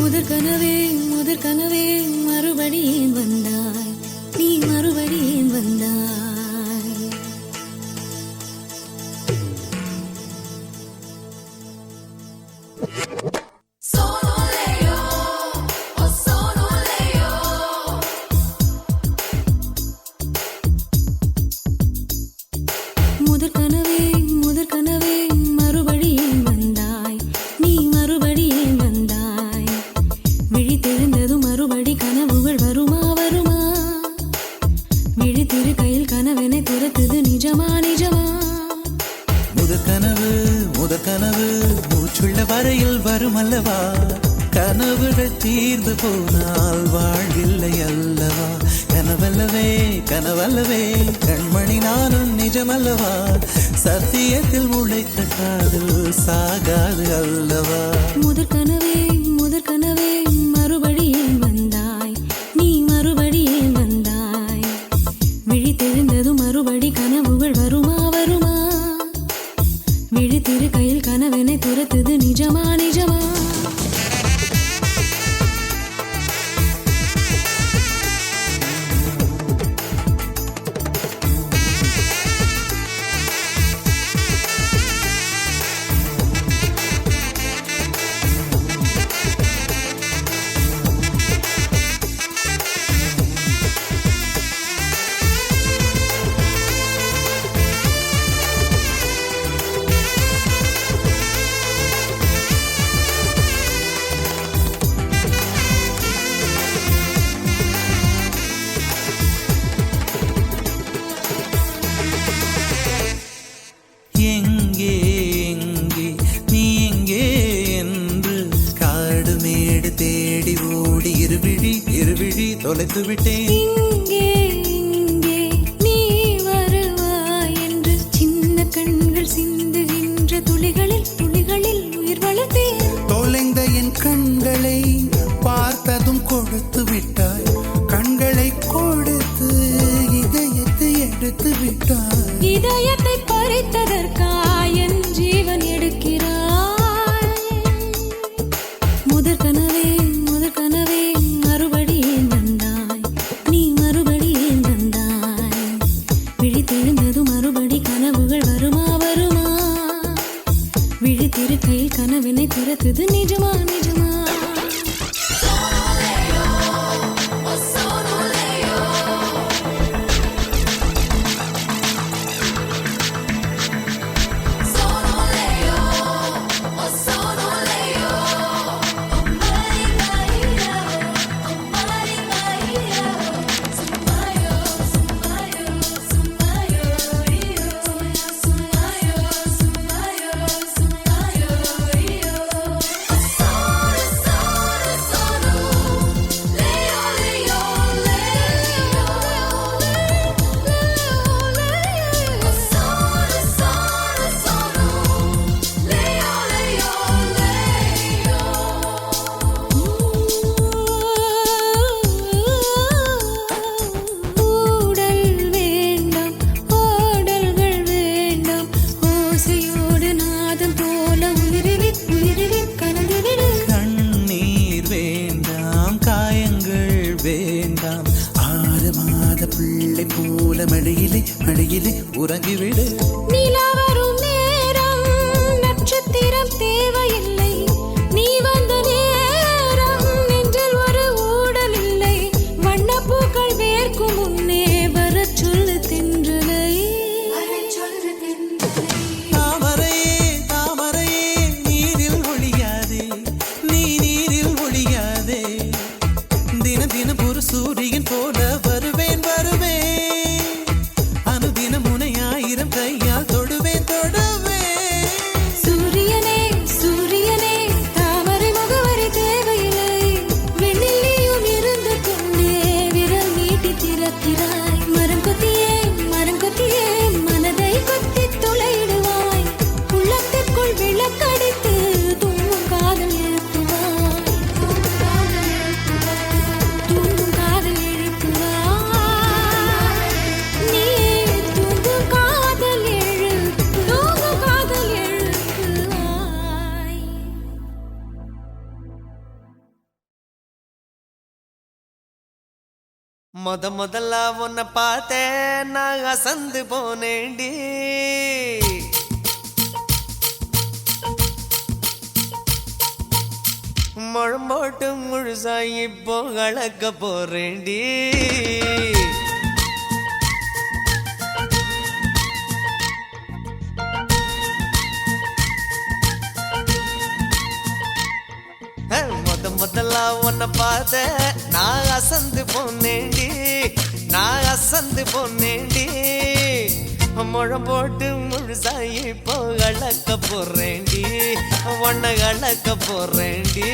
முதற் கனவே மறுபடியும் வந்தாய், நீ மறுபடியும் வந்தாய். முதற் கனவே மறுபடியும் வந்தாய், நீ மறுபடியும் வந்தாய். விழித்தெழுந்ததும் மறுபடி கனவுகள் வருமா வருமா? விழித்திரு கையில் கனவெனை துரத்துது நிஜமா நிஜமா? முதற் கனவு மூச்சுள்ள வரையில் வரும் அல்லவா? கனவுகள் தீர்ந்து போனால் வாழ்வில்லை அல்லவா? கனவல்லவே கண்மணி நானும் நிஜமல்லவா? சத்தியத்தில் முளைத்த காதல் சாகாது அல்லவா? முதற் கனவே மறுபடியும் வந்தாய், நீ மறுபடியும் வந்தாய். விழித்தெழுந்ததும் மறுபடி கனவுகள் வருமா வருமா? விழித்திரு கையில் கனவெனை துரத்துது நிஜமா நிஜமா? தொலைத்து விட்டேன். இங்கே நீ வருவாய் என்று சின்ன கண்கள் சிந்துகின்ற துளிகளில் உயிர் வளர்த்தேன். தொலைந்த என் கண்களை பார்த்ததும் கொடுத்து விட்டாய். கண்களை கொடுத்து இதயத்தை எடுத்து விட்டாய். இதயத்தை பறித்ததற்காய் என் ஜீவன் எடுக்கிறாய். முதற் கனவே மறுபடியும் வந்தாய், நீ மறுபடியும் வந்தாய். விழித்தெழுந்ததும் மறுபடி கனவுகள் வருமா வருமா? விழித்திரு கையில் கனவினை துரத்துது நிஜமா நிஜமா? பிள்ளை போல மடியிலே உறங்கிவிடு. நிலா வரும் நேரம் நட்சத்திரம் தேவையில்லை. நீ வந்த நேரம் நெஞ்சில் ஒரு ஊடல் இல்லை. வண்ணப்பூக்கள் வேர்க்கும் முன்னே வரச் சொல்லு தென்றலை. தாமரையே நீரில் ஒழியாதே, நீ நீரில் ஒழியாதே. தினம் ஒரு சூரியன் போல வருவேன். அனுதினம் உன்னை 1000 கையால் தொடுவேன். சூரியனே தாமரை முகவரி தேவையில்லை. வெண்ணிலையும் இருந்து கொண்டே விரல் நீட்டி திறக்கிறாய். மரம் கொத்தியே மனதை கொத்தி துளையிடுவாய். உள்ளத்திற்குள் விளக்கடித்து தூங்கும் காதல் எழுப்புவாய். நீ தூங்கும் காதல் முதல்ல உன்னை பார்த்தேன் நான் அசந்து போனேண்டி முழம்போட்டு முழுசா இப்போ கலக்க போறேண்டி முதல்ல உன்னை பார்த்த நான் அசந்து போனேண்டி நான் அசந்து போனேண்டி முழம் போட்டு முழுசாயி இப்போ கலக்க போறேண்டி உன்னை கலக்க போறேண்டி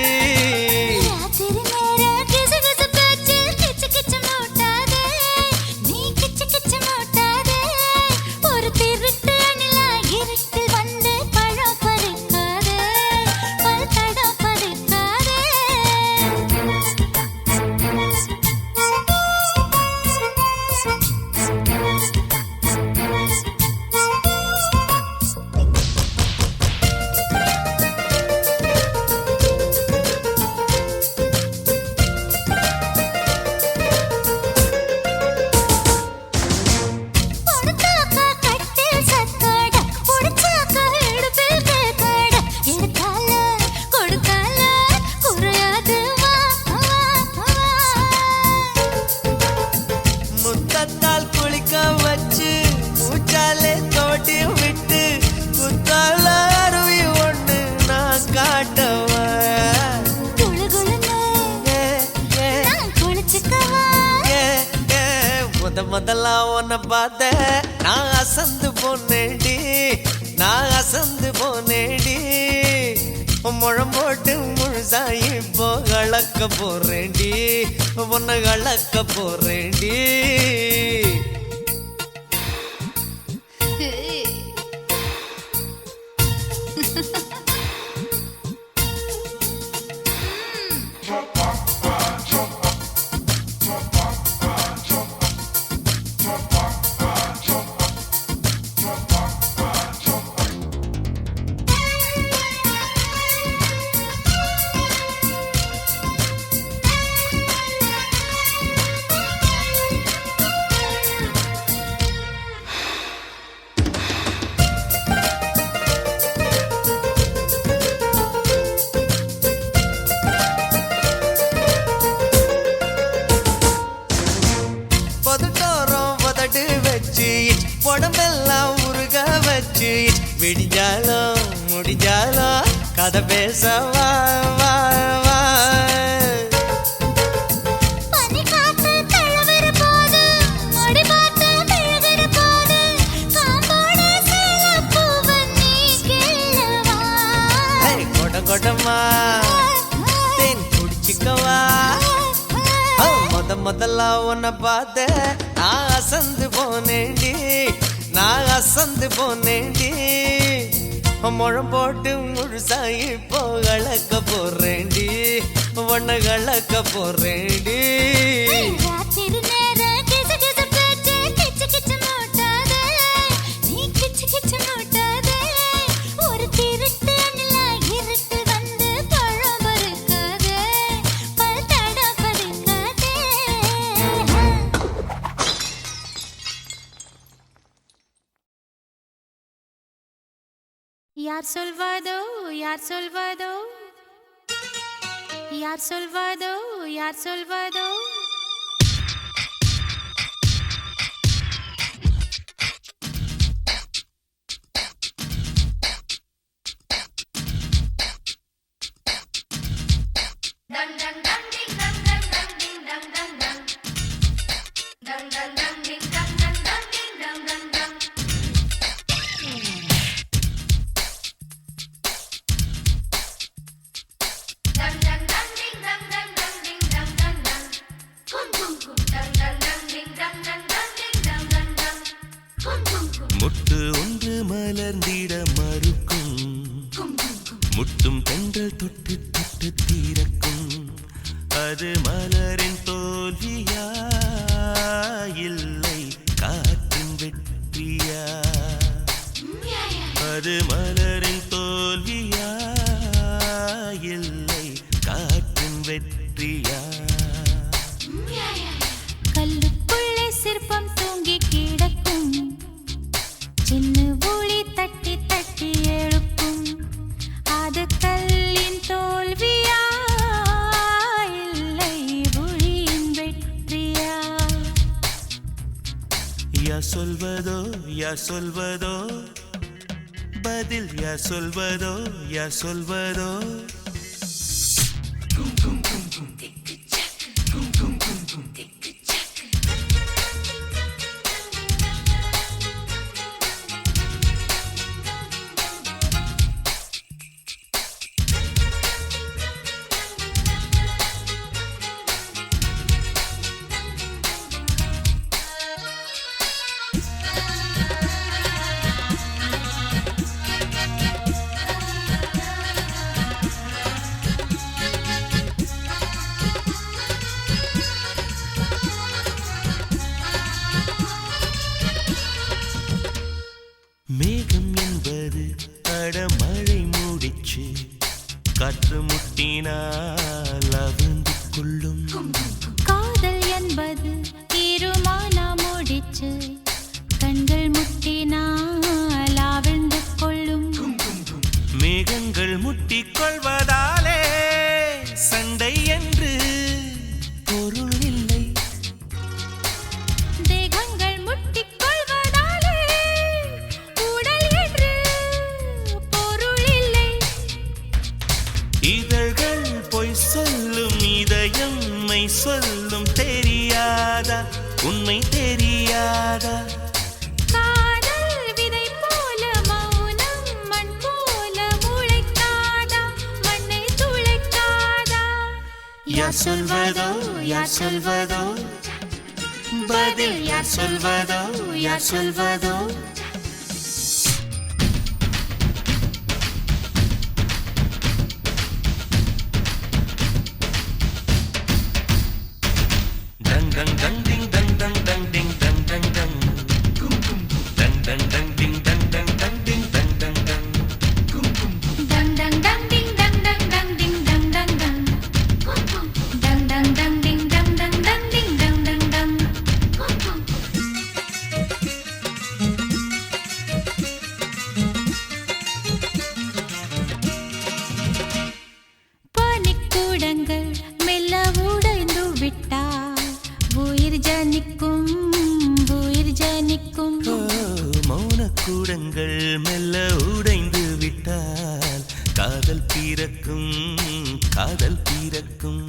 முதல்ல உன்னை பார்த்த நான் அசந்து போனேடி நான் அசந்து போனேடி முழம் போட்டு முழுசா இப்போ கலக்க போறேண்டி உன்னை கலக்க போறேண்டி உடம்பெல்லாம் உருக வச்சு விடிஞ்சாலும் முடிஞ்சாலும் கதை பேச வா வா வா கொடமா தேன் குடிச்சுக்கவா முதல்ல உன்னை பார்த்த நான் அசந்து போனேண்டி நான் அசந்து போனேண்டி முழம் போட்டு முழுசா இப்போ கலக்க போறேண்டி உன்னை கலக்க போறேண்டி யார் சொல்வதோ யார் சொல்வதோ யார் சொல்வதோ யார் சொல்வதோ முட்டு ஒன்று மலர்ந்திட மறுக்கும் முட்டும் பெண்கள் தொட்டு தொட்டு தீரக்கும் அது மலரின் தோல்வியா இல்லை காற்றின் வெற்றியா அது மலரின் தோல்வியா இல்லை காற்றின் வெற்றியா கல்லு யார் சொல்வதோ பதில் யார் சொல்வதோ யார் சொல்வதோ மேகம் என்பது அடமழை மூடிச்சு காற்று முட்டினால் அவிழ்ந்து கொள்ளும் காதல் என்பது தீருமானா முடிச்சு கண்கள் முட்டினால் ஆழ்ந்து கொள்ளும் மேகங்கள் முட்டிக் கொள்வதாலே சண்டை என்று பொருள் இல்லை தேகங்கள் முட்டிக் கொள்வதாலே உடல் என்று பொருள் இல்லை இதழ்கள் பொய் சொல்லும் இதயம் மெய் சொல்லும் தெரியாதா உண்மை தெரியாதா காதல் விதை போல மௌனம் மண் போல முளைக்காதா மண்ணை துளைக்காதா யார் சொல்வதோ யார் சொல்வதோ பதில் யார் சொல்வதோ யார் சொல்வதோ dang dang dang ding dang dang dang ding dang dang dang dang dang dang ding dang dang dang ding dang dang dang dang dang dang ding dang dang dang ding dang dang dang dang dang dang ding dang dang dang ding dang dang dang பனிக்கூடங்கள் மெல்ல உடைந்து விட்டால் உயிர் ஜனிக்கும் உயிர் ஜனிக்கும் மௌனக்கூடங்கள் மெல்ல உடைந்து விட்டால் காதல் பிறக்கும் காதல் பிறக்கும்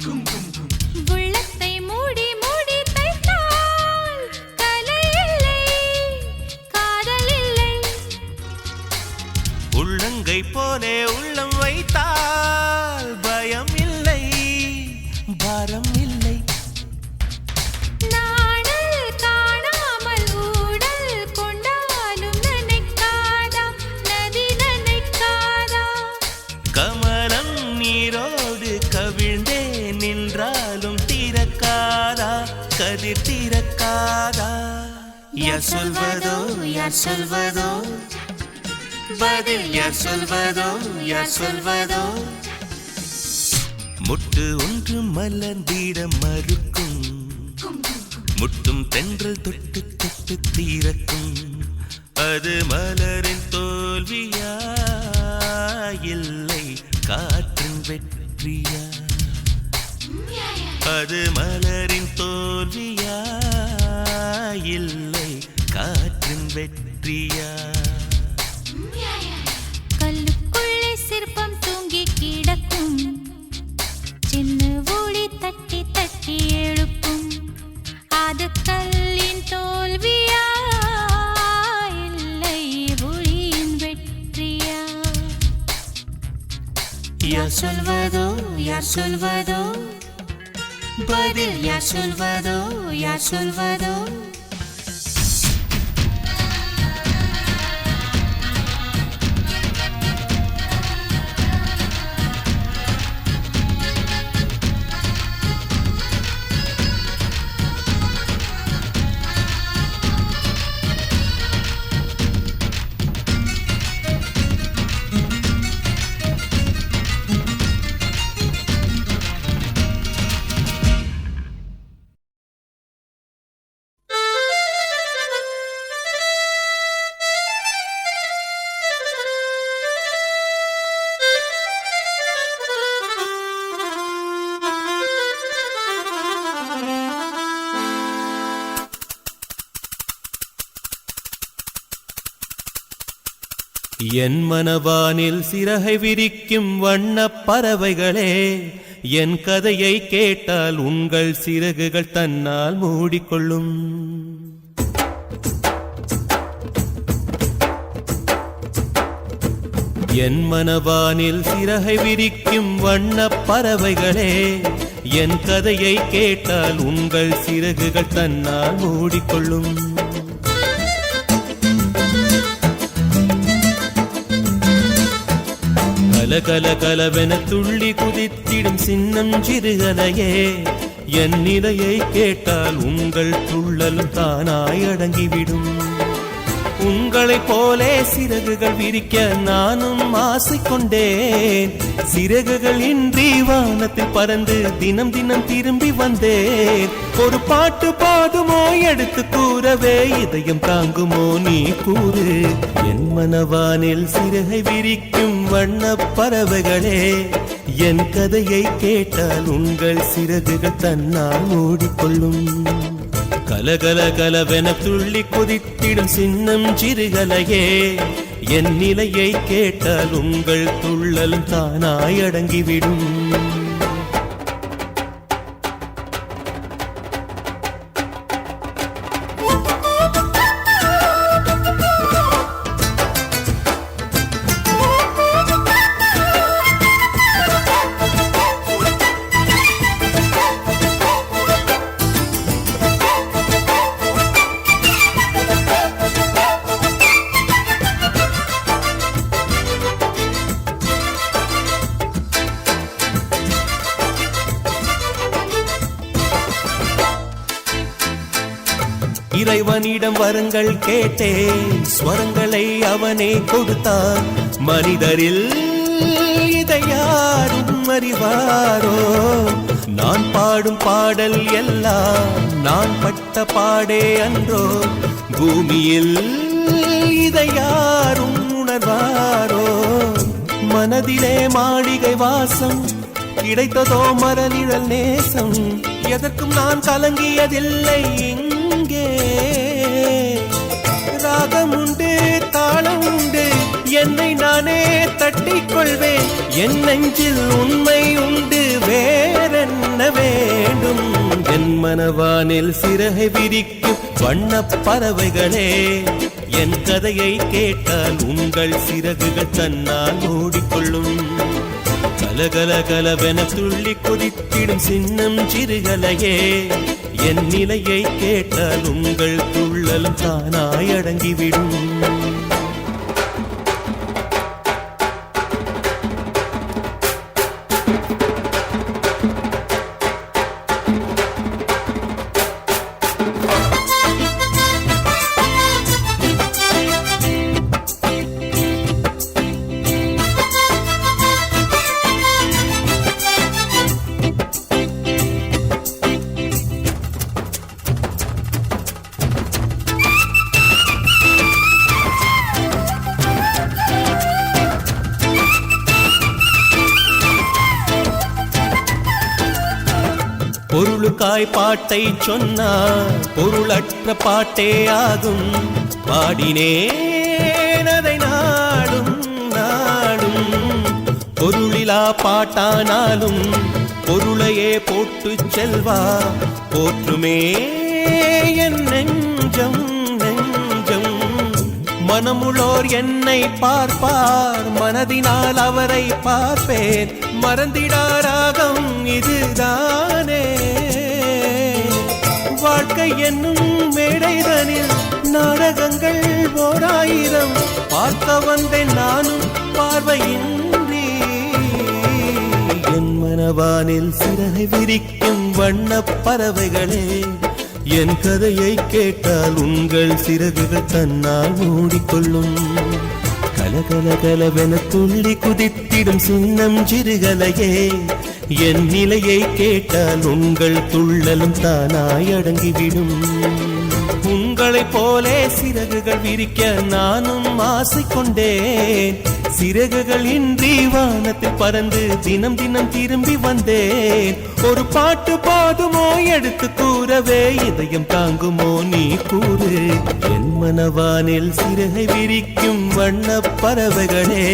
உள்ளத்தை மூடி மூடி தைத்தால் கலை இல்லை காதல் இல்லை உள்ளங்கை போலே உள்ளம் வைத்தால் பயம் இல்லை பாரம் இல்லை நாடல் காணாமல் ஊடல் கொண்டாலும் நினைக்காதா நதி நினைக்காதா கமலம் நீரோடு கவிழ்ந்தே நின்றாலும் திறக்காதா கதிர் திறக்காதா யார் சொல்வதோ யார் சொல்வதோ பதில் யார் சொல்வதோ யார் சொல்வதோ முட்டு ஒன்று மலர்ந்திட மறுக்கும் முட்டும் தென்றல் தொட்டு தொட்டு தீரக்கும் அது மலரின் தோல்வியா இல்லை காற்றின் வெற்றியா அது மலரின் தோல்வியா இல்லை காற்றின் வெற்றியா கல்லுக்குள்ளே சிற்பம் தூங்கி கிடக்கும் சின்ன ஒளி தட்டி தட்டி எழுப்பும் அது கல்லின் தோல்வியா இல்லை ஒளியின் வெற்றியா யார் சொல்வதோ யார் சொல்வதோ பதில் யார் சொல்வதோ யார் சொல்வதோ என் மனவானில் சிறகை விரிக்கும் வண்ணப் பறவைகளே, என் கதையை கேட்டால் உங்கள் சிறகுகள் தன்னால் மூடிக்கொள்ளும். என் மனவானில் சிறகை விரிக்கும் வண்ணப் பறவைகளே, என் கதையை கேட்டால் உங்கள் சிறகுகள் தன்னால் மூடிக்கொள்ளும். கல கலவென துள்ளி குதித்திடும் சின்னம் சிறுகலையே, என் நிலையை கேட்டால் உங்கள் துள்ளலும் தானாய் அடங்கிவிடும். உங்களைப் போலே சிறகுகள் விரிக்க நானும் ஆசை கொண்டேன். சிறகுகள் இன்றி வானத்தில் பறந்து தினம் தினம் திரும்பி வந்தேன். ஒரு பாட்டு பாடுமோ எடுத்து கூறவே, இதயம் தாங்குமோ நீ கூறு. என் மனவானில் சிறகை விரிக்கும் வண்ணப் பறவைகளே, என் கதையை கேட்டால் உங்கள் சிறகுகள் தன்னால் மூடிக்கொள்ளும். கலகல கலவென துள்ளி கொதித்திடும் சின்னம் சிறுகலையே, என் நிலையை கேட்டால் உங்கள் துள்ளலும் தானாய் அடங்கிவிடும். இறைவனிடம் வரங்கள் கேட்டேன், ஸ்வரங்களை அவனே கொடுத்தான். மனிதரில் இதை யாரும் அறிவாரோ? நான் பாடும் பாடல் எல்லாம் நான் பட்ட பாடே அன்றோ? பூமியில் இதை யாரும் உணர்வாரோ? மனதிலே மாளிகை வாசம் கிடைத்ததோ மரநிழல் நேசம். எதற்கும் நான் கலங்கியதில்லை. இங்கே ராகம் உண்டு, தாளம் உண்டு, என்னை நானே தட்டிக் கொள்வேன். என் நெஞ்சில் உண்மை உண்டு, வேறென்ன வேண்டும்? என் மனவானில் சிறகை விரிக்கும் வண்ணப் பறவைகளே, என் கதையை கேட்டால் உங்கள் சிறகுகள் தன்னால் மூடிக்கொள்ளும். கலகல கலவென துள்ளி கொதித்திடும் சின்னம் சிறுகலையே, என் நிலையை கேட்டால் உங்கள் துள்ளலும் தானாய் அடங்கிவிடும். பொருளுக்காய் பாட்டை சொன்னார், பொருளற்ற பாட்டே ஆகும். பாடினேன் அதை நாடும் நாடும். பொருளிலா பாட்டானாலும் பொருளையே போட்டு செல்வா போற்றுமே என் நெஞ்சம் நெஞ்சம். மனமுள்ளோர் என்னை பார்ப்பார், மனதினால் அவரை பார்ப்பேன். மறந்திடாராகம் இதுதானே வாழ்க்கை என்னும் மேடைதனில் நாடகங்கள் ஓராயிரம் பார்க்க வந்தேன் நானும் பார்வையின்றி. என் மனவானில் சிறகை விரிக்கும் வண்ணப் பறவைகளே, என் கதையை கேட்டால் உங்கள் சிறகுகள் தன்னால் மூடிக்கொள்ளும். கலகல கலவென துள்ளி குதித்திடும் சின்னம் சிறுகலையே, என் நிலையை கேட்டால் உங்கள் துள்ளலும் தானாய் அடங்கிவிடும். உங்களைப் போலே சிறகுகள் விரிக்க நானும் ஆசை கொண்டேன். சிறகுகள் இன்றி வானத்தில் பறந்து தினம் தினம் திரும்பி வந்தேன். ஒரு பாட்டு போதுமோ எடுத்து கூறவே இதயம் தாங்குமோ நீ கூறு என் மனவானில் சிறகை விரிக்கும் வண்ணப் பறவைகளே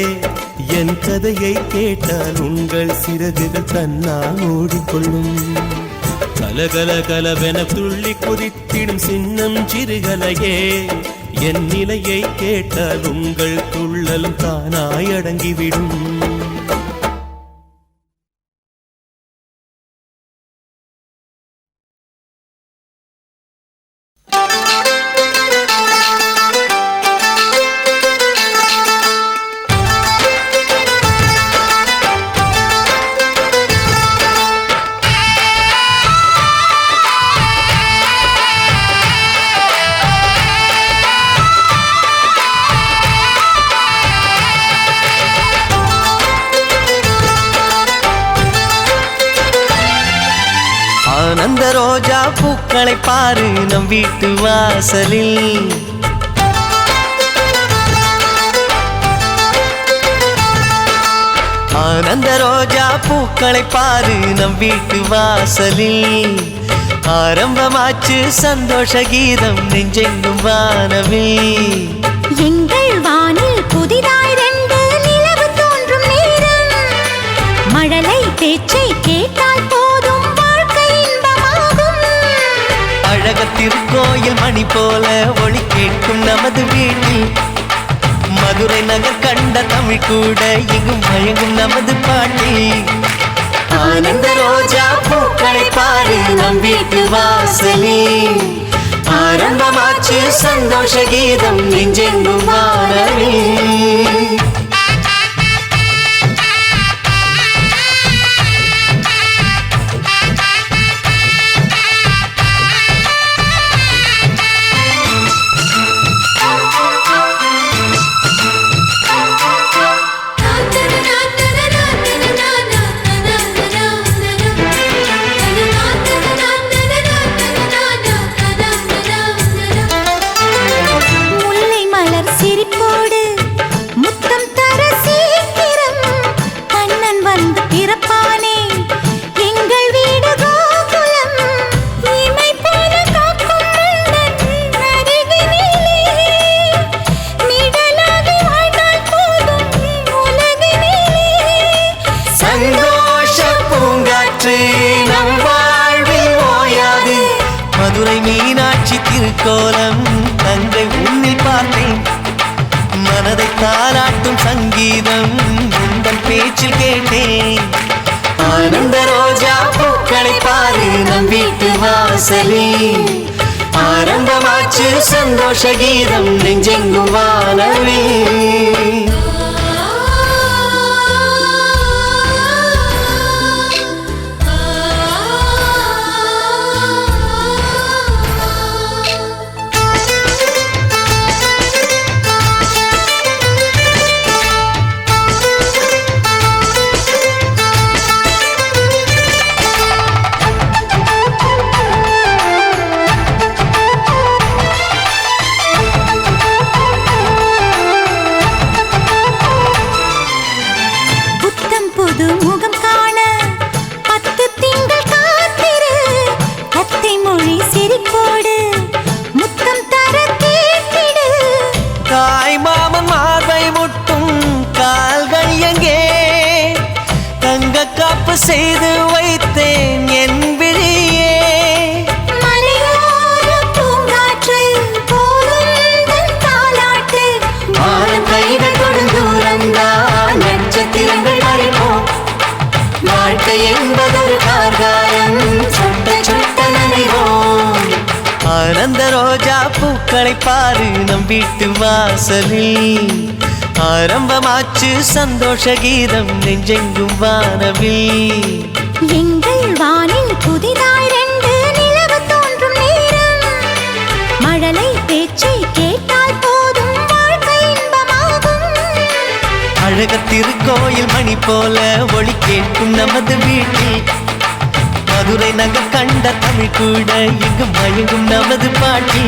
என் கதையை கேட்டால் உங்கள் சிறகுகள் தன்னால் ஓடிக்கொள்ளும் கலகல கலவென துள்ளி குதித்திடும் சின்னம் சிறுகலையே என் நிலையை கேட்டால் உங்கள் துள்ளலும் தானாய் அடங்கிவிடும் ஆனந்த ரோஜா பூக்களை பாரு நம் வீட்டு வாசலில் ஆனந்த ரோஜா பூக்களை பாரு நம் வீட்டு வாசலில் ஆரம்பமாச்சு சந்தோஷ கீதம் நெஞ்செங்கும் வானவில் எங்கள் வானில் புதிதாய் ரெண்டு நிலவு தோன்றும் நேரம் மழலை பேச்சை கேட்டால் போதும் வாழ்க்கை இன்பமாகும் அழக திருக்கோயில் மணி போல ஒளி கேட்கும் நமது வீட்டில் மதுரை நகர் கண்ட தமிழ் கூட இங்கும் மயங்கும் நமது பாட்டி ஆனந்த ரோஜா பூக்களை பாரு நம் வீட்டு வாசலில் ஆரம்பமாச்சு சந்தோஷ கீதம் நெஞ்செங்கும் வானவில் மதுரை மீனாட்சி திருக்கோலம் தங்கை உன்னில் பார்த்தேன் மனதை தாராட்டும் சங்கீதம் உந்தன் பேச்சில் கேட்டேன் ஆனந்த ரோஜா பூக்களை பாரு நம் வீட்டு வாசலில் ஆரம்பமாச்சு சந்தோஷ கீதம் நெஞ்செங்கும் வானவில் செய்து வைத்தேன் என் விழியே மலையோர பூங்காற்று போலும் தாலாட்டு வானம் கைகள் கொடுந்தூரந்தான் நட்சத்திரங்கள் அறிவோம் வாழ்க்கை என்பதொரு கார்காலம் சொட்ட சொட்ட நனைவோம் ஆனந்த ரோஜா பூக்களை பாரு நம் வீட்டு வாசலில் ஆரம்பமாச்சு சந்தோஷ கீதம் நெஞ்செங்கும் வானவில் எங்கள் வானில் புதிதாய் ரெண்டு நிலவு தோன்றும் நேரம் மழலை பேச்சை கேட்டால் போதும் வாழ்க்கை இன்பமாகும் அழக திருக்கோயில் மணி போல ஒளி கேட்கும் நமது வீட்டில் மதுரை நகர் கண்ட தமிழ் கூட இங்கு மயங்கும் நமது பாட்டி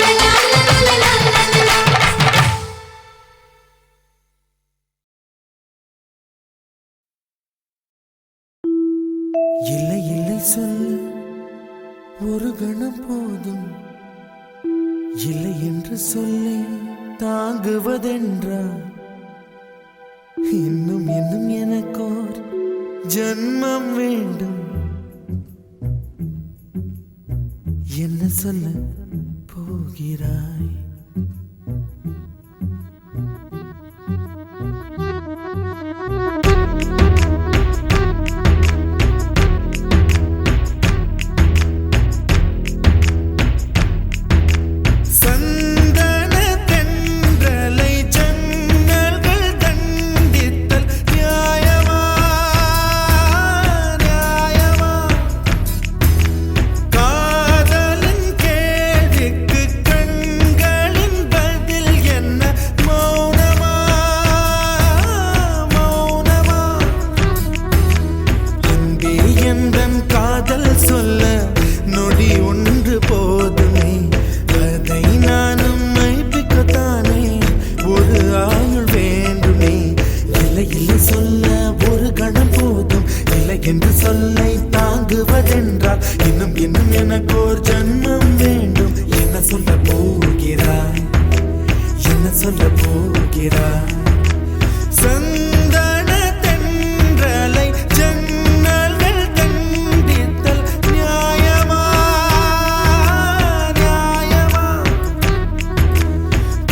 la la la la la இல்லை இல்லை சொல்ல ஒரு கணம் போதும், இல்லை என்று சொல்லை தாங்குவதென்றா? இன்னும் இன்னும் எனக்கோர் ஜன்மம் வேண்டும். என்ன சொல்ல போகிறாய்? என்று சொல்லை தாங்குவதென்றால் இன்னும் இன்னும் எனக்கோர் ஜன்மம் வேண்டும். என்ன சொல்ல போகிறாய்? என்ன சொல்ல போகிறாய்? சந்தன தென்றலை ஜன்னல்கள் கண்டித்தல் நியாயமா நியாயமா?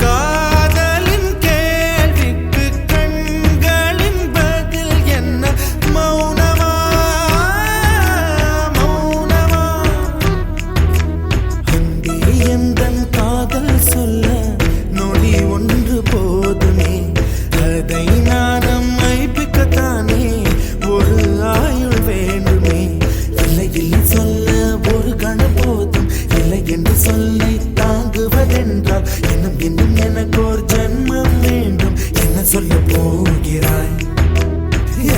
காதலின் கேள்விக்கு கண்களின் பதில் என்ன? மௌனமா மௌனமா? அன்பே எந்தன் காதல் சொல்ல நொடி ஒன்று போதுமே, அதை நானும் மைப்பிக்கத்தானே ஒரு ஆயுள் வேண்டுமே. இல்லை இல்லை சொல்ல ஒரு கணம் போதும், இல்லை என்று சொல்லை தாங்குவதென்றால் இன்னும் இன்னும் எனக்கோர் ஜன்மம் வேண்டும். என்ன சொல்ல போகிறாய்?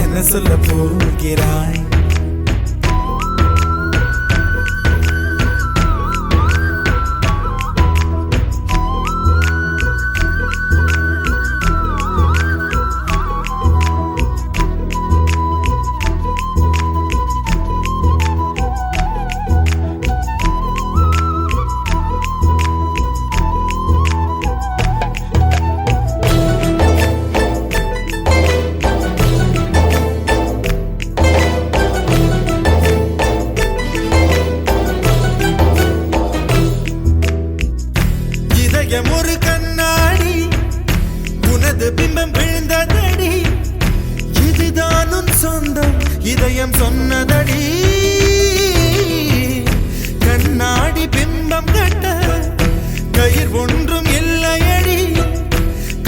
என்ன சொல்ல போகிறாய்? ஒரு கண்ணாடி உனது பிம்பம் விழுந்ததடி, இதுதானும் சொந்தம் இதயம் சொன்னதடி. கண்ணாடி பிம்பம் கட்ட கயிர் ஒன்றும் இல்லையடி,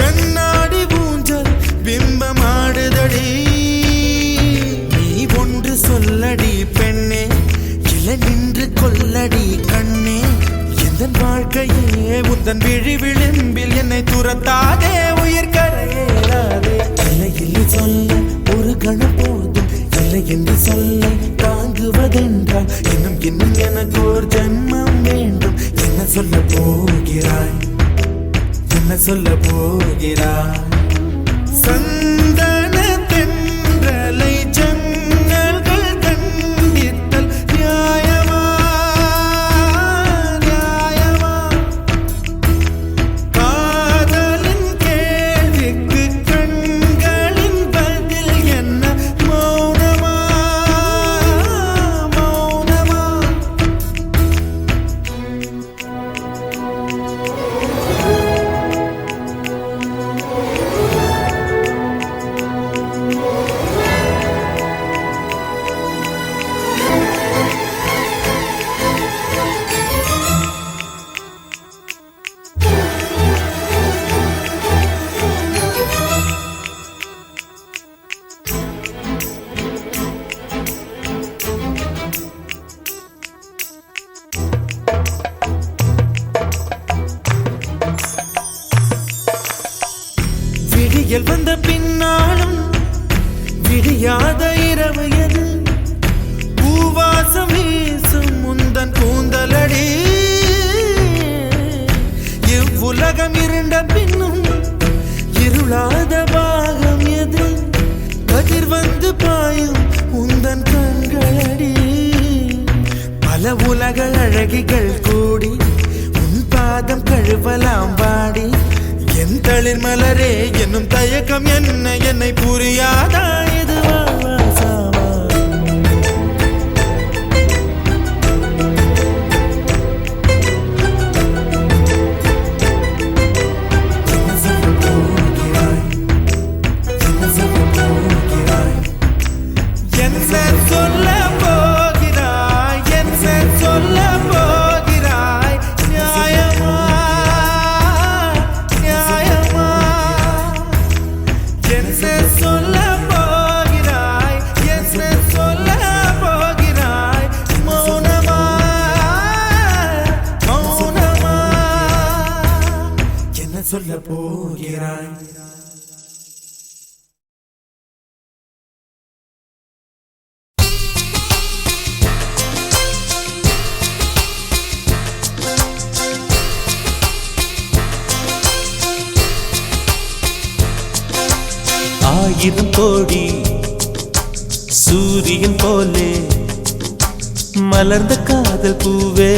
கண்ணாடி ஊஞ்சல் பிம்பம் ஆடுதடி. நீ ஒன்று சொல்லடி பெண்ணே, இலை நின்று கொல்லடி கண்ணே. எந்தன் வாழ்க்கையே உந்தன் விழி விளிம்பில் என்னை துரத்தாதே, உயிர் கரையேறாதே. இல்லை இல்லை சொல்ல ஒரு கணம் போதும், இல்லை என்று சொல்லை தாங்குவதென்றால் இன்னும் இன்னும் எனக்கு ஒரு ஜன்மம் வேண்டும். என்ன சொல்ல போகிறாய்? என்ன சொல்ல போகிறாய்? சந்தன தென்றலை ஜன்னல்கள் கண்டித்தல் நியாயமா நியாயமா? காதலின் கேள்விக்கு கண்களின் பதில் என்ன? மௌனமா மௌனமா? பல உலக அழகிகள் கூடி உன் பாதம் கழுவலாம் வாடி என் தளிர் மலரே என்னும் தயக்கம் என்ன என்னை புரியாதா இது வாசாவா சொல்ல போகிறாய் என்ன சொல்ல போகிறாய் நியாயமா நியாயமா என்ன சொல்ல போகிறாய் என்ன சொல்ல போகிறாய் மௌனமா மௌனமா என்ன சொல்ல போகிறாய் ஆயிரம் கோடி சூரியன் போலே மலர்ந்த காதல் பூவே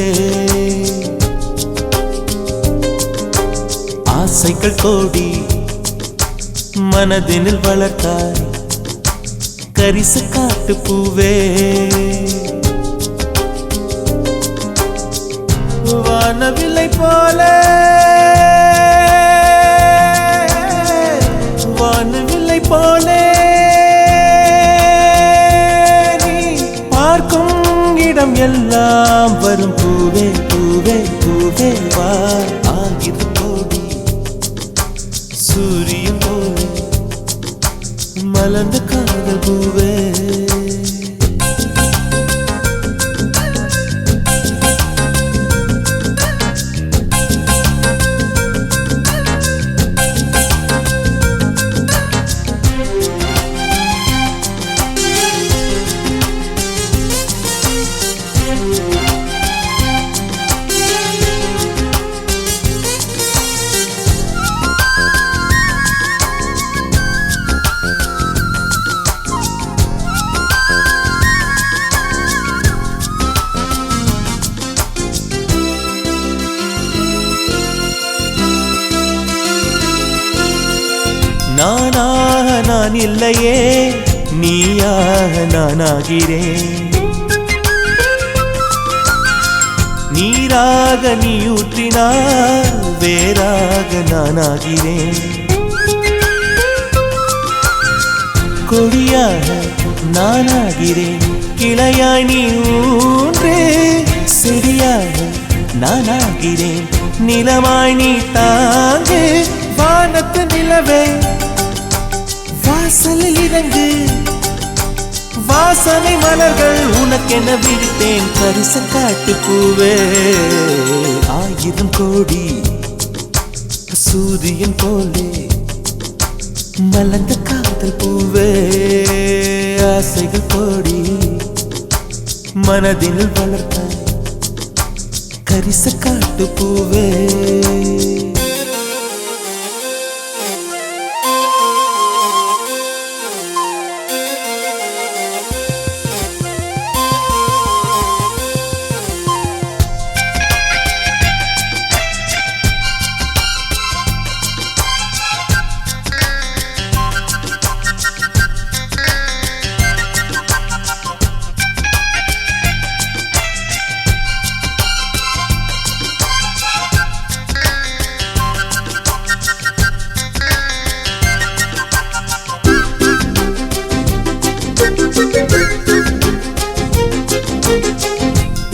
ஆசைகள் கோடி மனதினில் வளர்த்தாய் கரிச காட்டு பூவே வானவில்லை போலே வானவில்லை போலே நீ பார்க்கும் இடம் எல்லாம் வரும் பூவே பூவே பூவே வா ஆயிரம் கோடி சூரியன் போலே மலர்ந்த காதல் பூவே நானாக நான் இல்லையே நீயாக நானாகிறேன் நீராக நீ ஊற்றினால் வேறாக நானாகிறேன் கொடியாக நானாகிறேன் கிளையாய் நீ ஊன்று செடியாக நானாகிறேன் நிலமாய் நீ தாங்கு வானத்து நிலவே வாசலில் இறங்கு வாசனை மலர்கள் உனக்கென விரித்தேன் பரிச காட்டு பூவே ஆயிரம் கோடி சூரியன் போலே மலர்ந்த காதல் பூவே ஆசைகள் கோடி மனதில் வளர்த்த கரிச காட்டு பூவே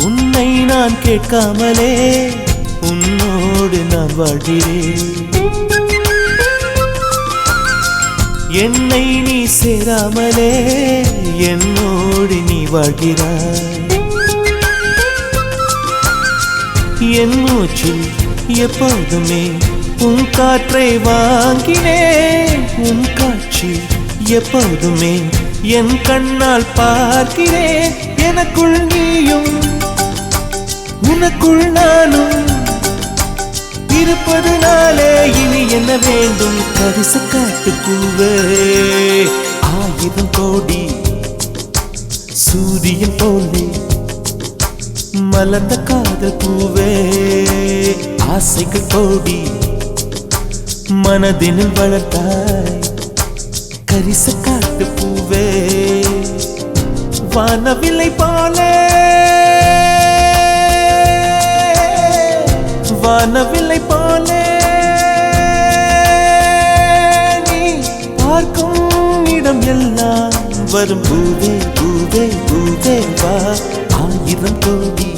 உன்னை நான் கேட்காமலே உன்னோடு நான் வாழ்கிறேன் என்னை நீ சேராமலே என்னோடு நீ வாழ்கிறாய் என் மூச்சில் எப்போதுமே உன் காற்றை வாங்கினேன் உன் காட்சி எப்போதுமே என் கண்ணால் பார்க்கிறேன் எனக்குள் நீயும் உனக்குள் நானும் இருப்பதனாலே இனி என்ன வேண்டும் கரிச காட்டு பூவே ஆயிரம் கோடி சூரியன் போலே மலர்ந்த காதல் பூவே ஆசைகள் கோடி மனதினில் வளர்த்தாய் கரிச காட்டு பூவே வானவில்லை போலே வானவில்லை போலே நீ பார்க்கும் இடம் எல்லாம் வரும் பூவே பூவே பூவே வா ஆயிரம் கோடி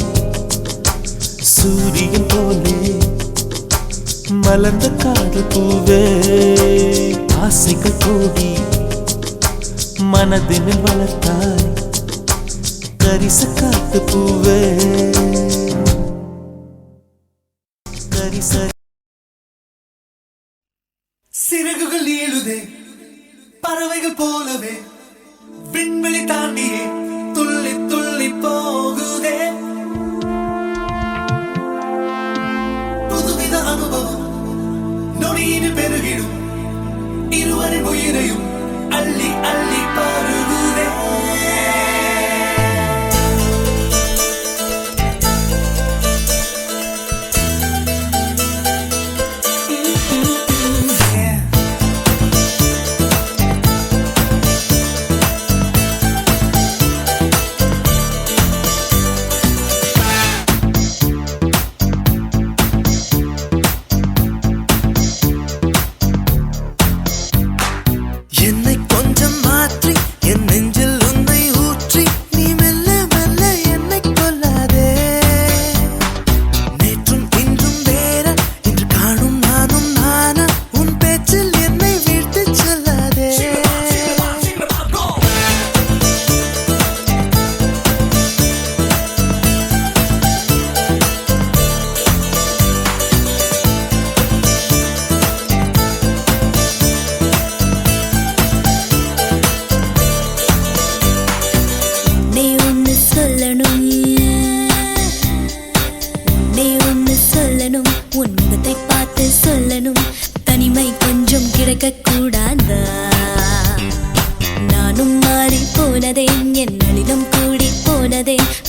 சூரியன் போலே மலர்ந்த காதல் பூவே ஆசைகள் கோடி மனதினில் வளர்த்தாய் கரிச காட்டு பூவே கரிச சிறகுகள் நீளுதே பறவைகள் போலவே விண்வெளி தாண்டியே துள்ளி துள்ளி போகுதே புதுவித அனுபவம் நொடியில் பெருகிடும் இருவரின் உயிரையும் அள்ளி அள்ளி பருகுதே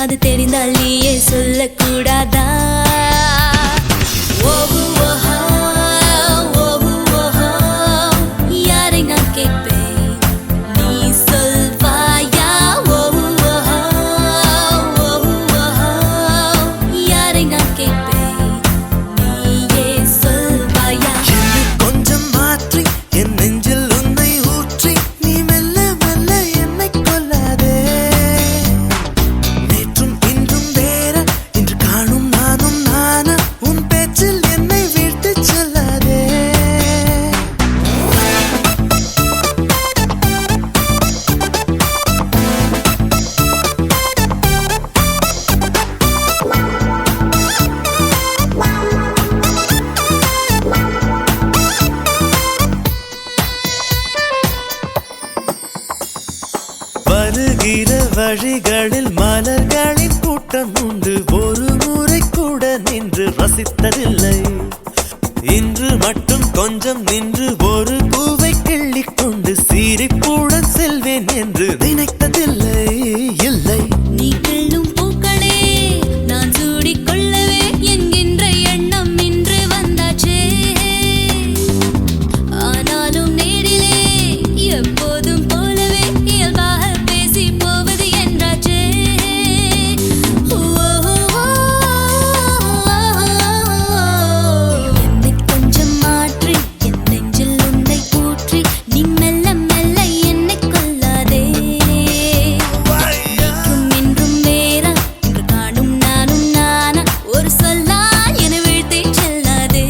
அது தெரிந்தால் நீயே சொல்லக்கூடாதா யாரை நான் கேட்பேன் நீ சொல்வாயா யாரை நான் கேட்பேன் நீயே சொல்வாயா கொஞ்சம் மாற்றி என் நெஞ்சில் உன்னை ஊற்றி நீ மெல்ல மெல்ல என்னை கொல்லாதே நேற்றும் இன்றும் வேற இன்று காணும் நானும் நானா உன் பேச்சில் என்னை வீழ்த்து சொல்லாதே வருகிற வழிகளில் மலர்களின் கூட்டம் உண்டு ஒரு முறை கூட நின்று ரசித்ததில்லை இன்று மட்டும் கொஞ்சம் நின்று ஒரு பூவை கிள்ளிக் கொண்டு சிரிப்புடன் செல்வேன் என்று நினைத்ததில்லை இல்லை நீ கிள்ளும் பூக்களே நான் சூடிக்கொள்ளவே என்கின்ற எண்ணம் இன்று வந்தாச்சே ஆனாலும் நேரிலே எப்போதும் போலவே இயல்பாக பேசி போவது என்றாச்சே என்னை கொஞ்சம் மாற்றி என் நெஞ்சில் உன்னை ஊற்றி நீ மெல்ல மெல்ல என்னை கொல்லாதே நேற்றும் இன்றும் வேறா இன்று காணும் நானும் நானா ஒரு சொல்லால் என வீழ்த்தி செல்லாதே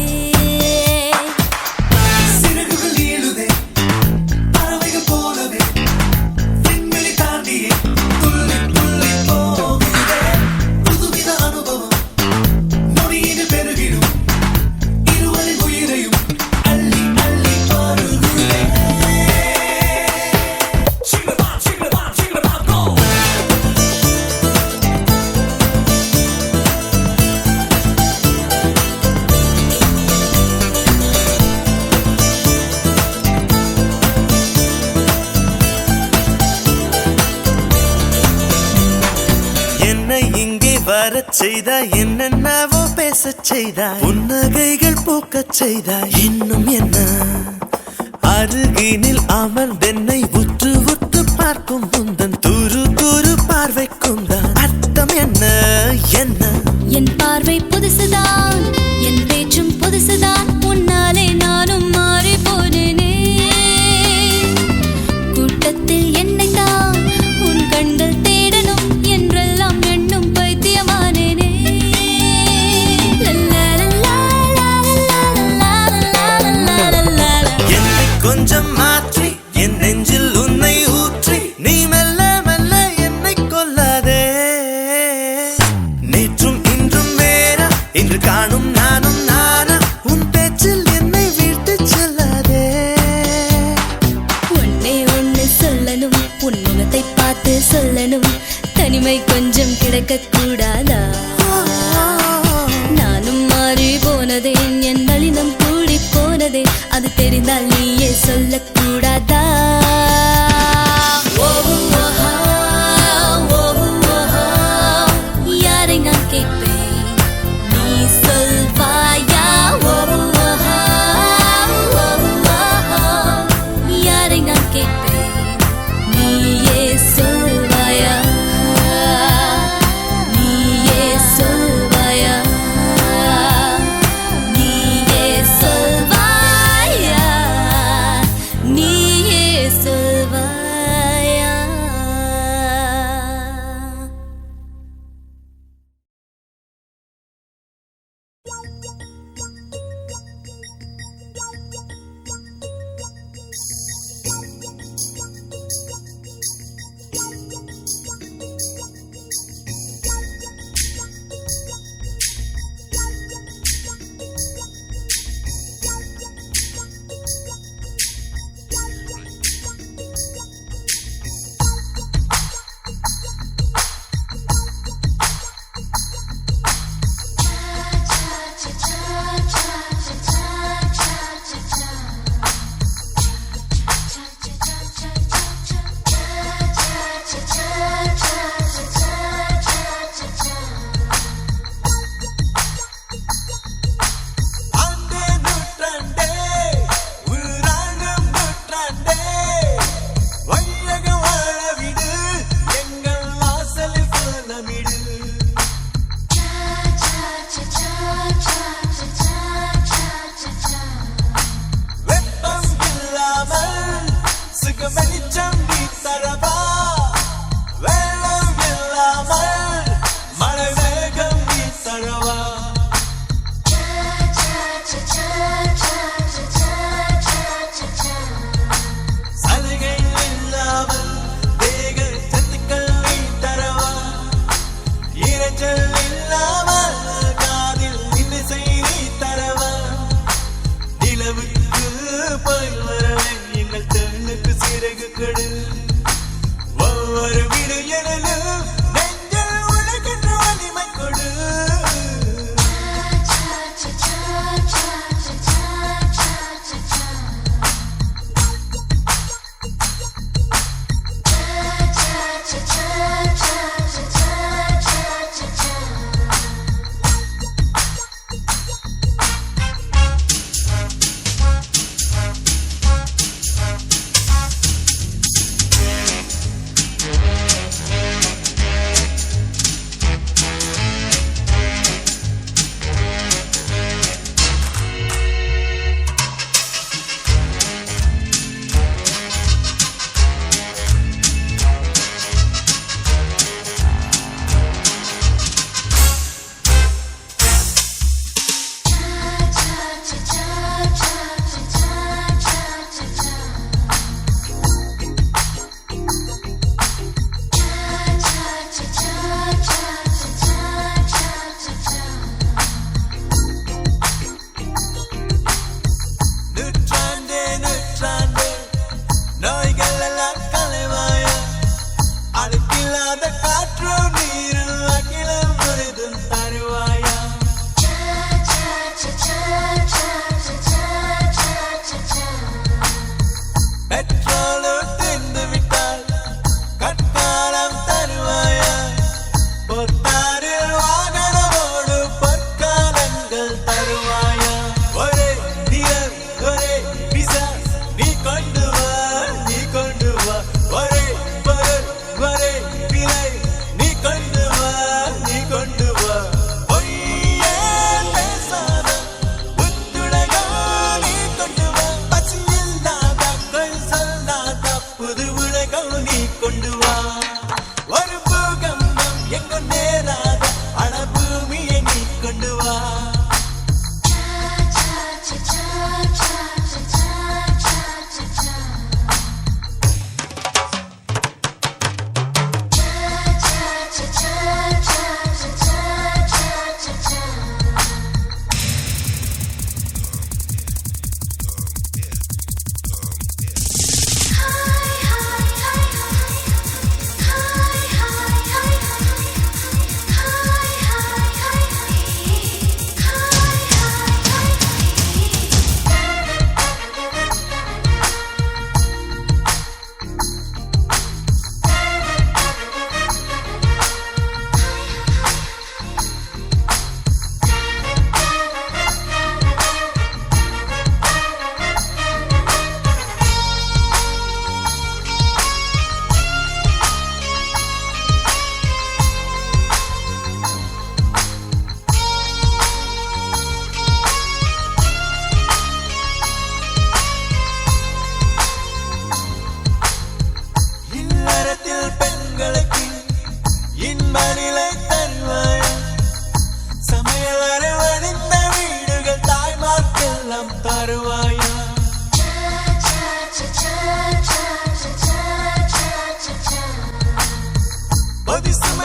சிறகுகள் நீளுதே பறவைகள் போலவே விண்வெளி தாண்டியே துள்ளி துள்ளி போகுதே புதுவித அனுபவம் நொடியில் பெருகிடும் இருவரின் உயிரையும் அள்ளி அள்ளி பருகுதே என்னை இங்கே வரச் செய்தாய், என்னென்னவோ பேசச் செய்தாய், புன்னகைகள் பூக்கச் செய்தாய். இன்னும் என்ன அருகினில் அமர்ந்தென்னை உற்று உற்று பார்க்கும் முந்தன் துரு துரு பார்வைக்கும் தான் அர்த்தம் என்ன என்ன? என் பார்வை புதுசுதான், என் பேச்சும் புதுசுதான், உன்னாலே நானும் மாறி போனேனே. கூட்டத்தில் என்னை தான் உன் கண்கள் தேடணும் என்றெல்லாம் எண்ணும் பைத்தியமானேனே. என்னை கொஞ்சம் மாற்றி என் நெஞ்சில் உன்னை ஊற்றி நீ மெல்ல மெல்ல என்னை கொல்லாதே. நேற்றும் இன்றும் வேற, இன்று காணும் நானும் நானா, உன் பேச்சில் என்னை வீட்டு செல்லாதே. ஒன்னே ஒன்னு சொல்லணும், உன் முகத்தை பார்த்து சொல்லணும், தனிமை கொஞ்சம் கிடைக்க கூடாதா? நானும் மாறி போனதே, என் நளினம் கூடி போனதே, அது தெரிந்தால் நீயே சொல்லக்கூடாதா? யாரை நான் கேட்பேன், நீ சொல்வாயா? யாரை நான் கேட்பேன், நீயே சொல்வாயா? நீயே சொல்வாயா? நீயே சொல்வாயா? நீயே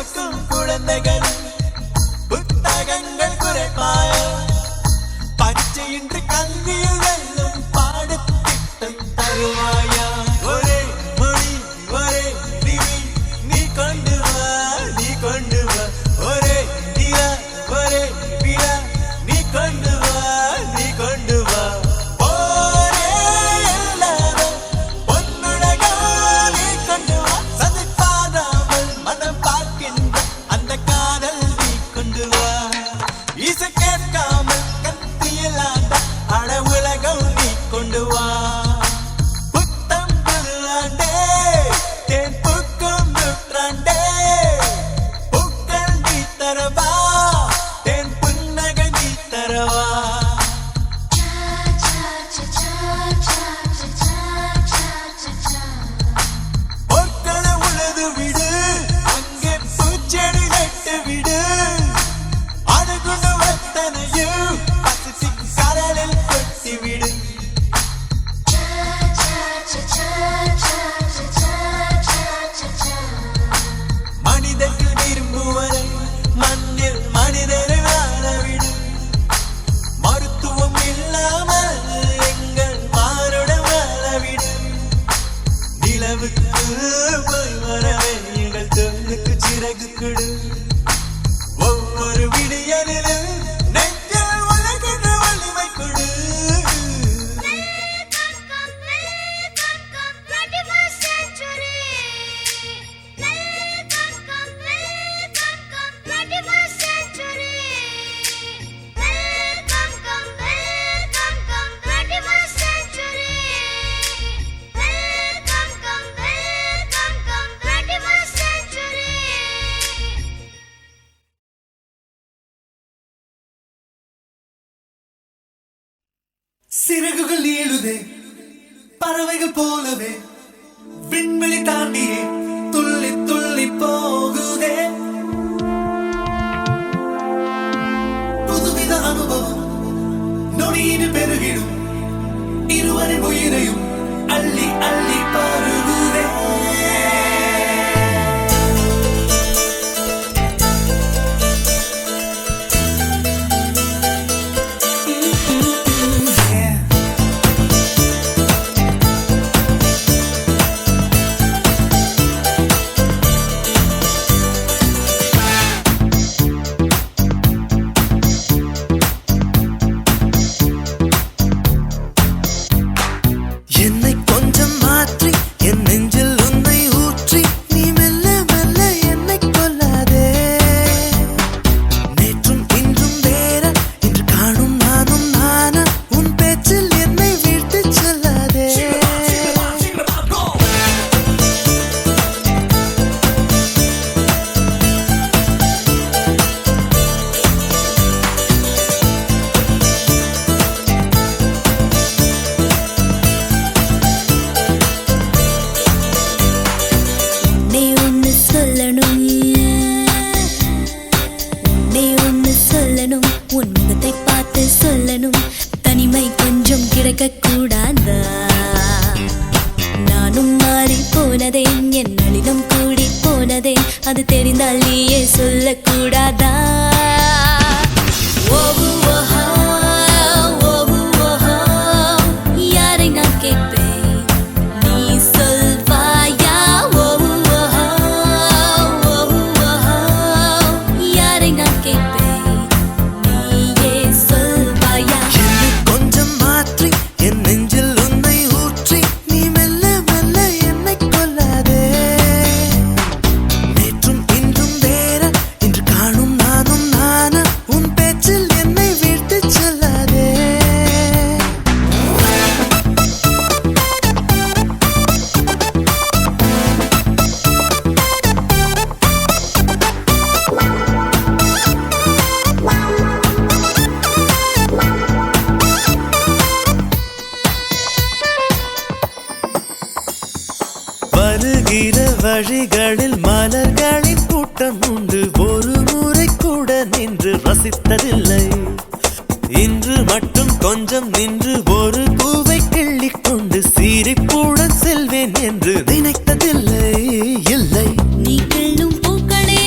சுமக்கும் குழந்தைகள் புத்தகங்கள் குறைப்பாய பரீட்சையின்றி கல்வியில் வெல்லும் பாடத்திட்டம் தருவாயா ஒரே மொழி ஒரே திவி நீ கொண்டு வா நீ கொண்டு வா ஒரே நிலா ஒரே விழா நீ கொண்டு வா நீ கொண்டு வா ஒரே எல்லாரும் பொன்னுலகா நீ கொண்டு வா சதிப்பாடாமல் மனம் பார்க்கின்ற அந்த காதல் நீ கொண்டு வா இசை கேட்காமல் கத்தியில்லாத அட உலகம் நீ கொண்டு வா புத்தம் புது ஆண்டே தேன் பூக்கும் நூற்றாண்டே பூக்கள் நீ தரவா தேன் புன்னகை நீ தரவா பொற்கள உழுது விடு அங்கே பூச்செடி நட்டு விடு அணுகுண வத்தனையும் பசிபிக் கடலில் கொட்டி விடு மனிதர்கள் விரும்புவரை மண்ணில் மனிதரை வாழ விடு மருத்துவம் இல்லாமல் எங்கள் மானுட வாழ விடு நிலவுக்கு போய் வரவே எங்கள் தொங்குக்கு சிறகு கொடு ஒவ்வொரு விடியலிலும் நெஞ்சில் உலகின்ற வலிமை கொடு சிறகுகள் நீளுதே பறவைகள் போலவே விண்வெளி தாண்டியே துள்ளி துள்ளி போகுதே புதுவித அனுபவம் நொடியில் பெருகிடும் இருவரின் உயிரையும் அள்ளி அள்ளி பருகுதே என்னை கொஞ்சம் மாற்றி என் நெஞ்சில் உன்னை ஊற்றி நீ மெல்ல மெல்ல என்னை கொல்லாதே நேற்றும் இன்றும் வேற இன்று காணும் நானும் நானா உன் பேச்சில் என்னை வீழ்த்திச் செல்லாதே உன்னை ஒன்னு சொல்லணும் உன்னை ஒன்னு சொல்லணும் உன் முகத்தை பார்த்து சொல்லணும் தனிமை கொஞ்சம் கிடைக்க கூடாதா நானும் மாறி போனதே என் நளினம் கூடி போனதே அது தெரிந்தால் நீயே சொல்லக்கூடாதா ஓஹு ஓஹா ஓஹு ஓஹா யாரை நான் கேட்பேன் நீ சொல்வாயா ஓஹு ஓஹா ஓஹு ஓஹா யாரை நான் கேட்பேன் நீயே சொல்வாயா என்னை கொஞ்சம் மாற்றி என் நெஞ்சில் உன்னை ஊற்றி நீ மெல்ல மெல்ல என்னை கொல்லாதே நேற்றும் இன்றும் வேற இன்று காணும் நானும் நானா உன் பேச்சில் என்னை வீழ்த்திச் செல்லாதே வருகிற வழிகளில் மலர்களின் கூட்டம் உண்டு ஒரு முறை கூட நின்று ரசித்ததில்லை இன்று மட்டும் கொஞ்சம் நின்று ஒரு பூவை கிள்ளிக் கொண்டு சிரிப்புடன் செல்வேன் என்று நினைத்ததில்லை இல்லை நீ கிள்ளும் பூக்களே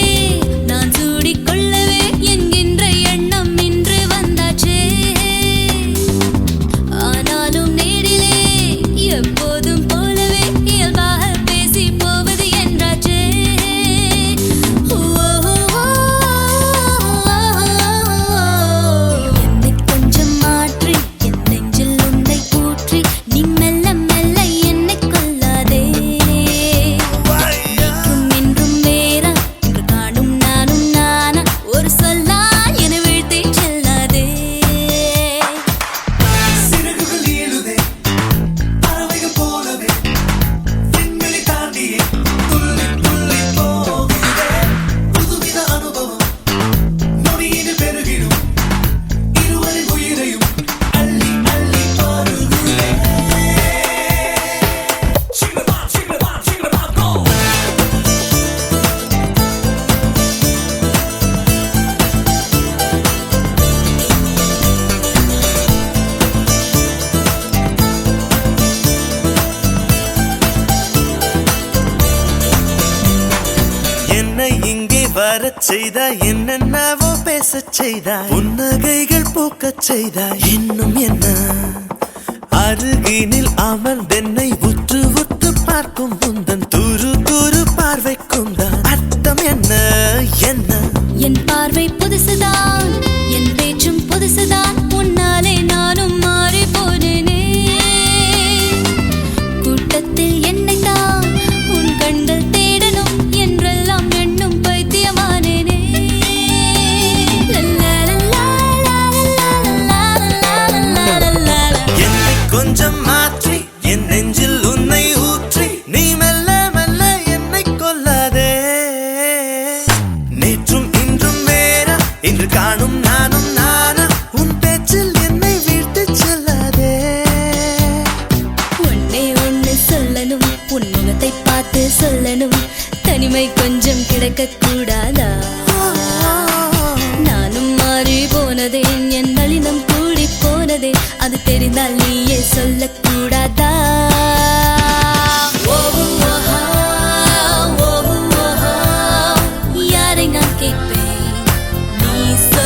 வரச் செய்தாய், என்னென்னவோ பேசச் செய்தாய், புன்னகைகள் பூக்கச் செய்தாய். இன்னும் என்ன? அருகினில் அமர்ந்தென்னை உற்று உற்று பார்க்கும் முந்தன் துரு துரு பார்வைக்கும் தான் அர்த்தம் என்ன? என்ன? என் பார்வை புதுசுதான், என் பேச்சும் புதுசுதான், உன்னாலே நானும் மாறி போனேனே. கூட்டத்தில் என்னை தான் உன் கண்கள் தேடணும் என்றெல்லாம் எண்ணும் பைத்தியமானேனே. என்னை கொஞ்சம் மாற்றி என் நெஞ்சில் உன்னை ஊற்றி நீ மெல்ல மெல்ல என்னை கொல்லாதே. நேற்றும் இன்றும் வேற, இன்று காணும் நானும் நானா, உன் பேச்சில் என்னை வீட்டு செல்லாதே. ஒன்னே ஒன்னு சொல்லணும், உன் முகத்தை பார்த்து சொல்லணும், தனிமை கொஞ்சம் கிடைக்க கூடாதா? நானும் மாறி போனதே, என் நளினம் கூடி போனதே, அது தெரிந்தால் நீயே சொல்லக்கூடாதா? யாரை நான் கேட்பேன், நீ சொல்.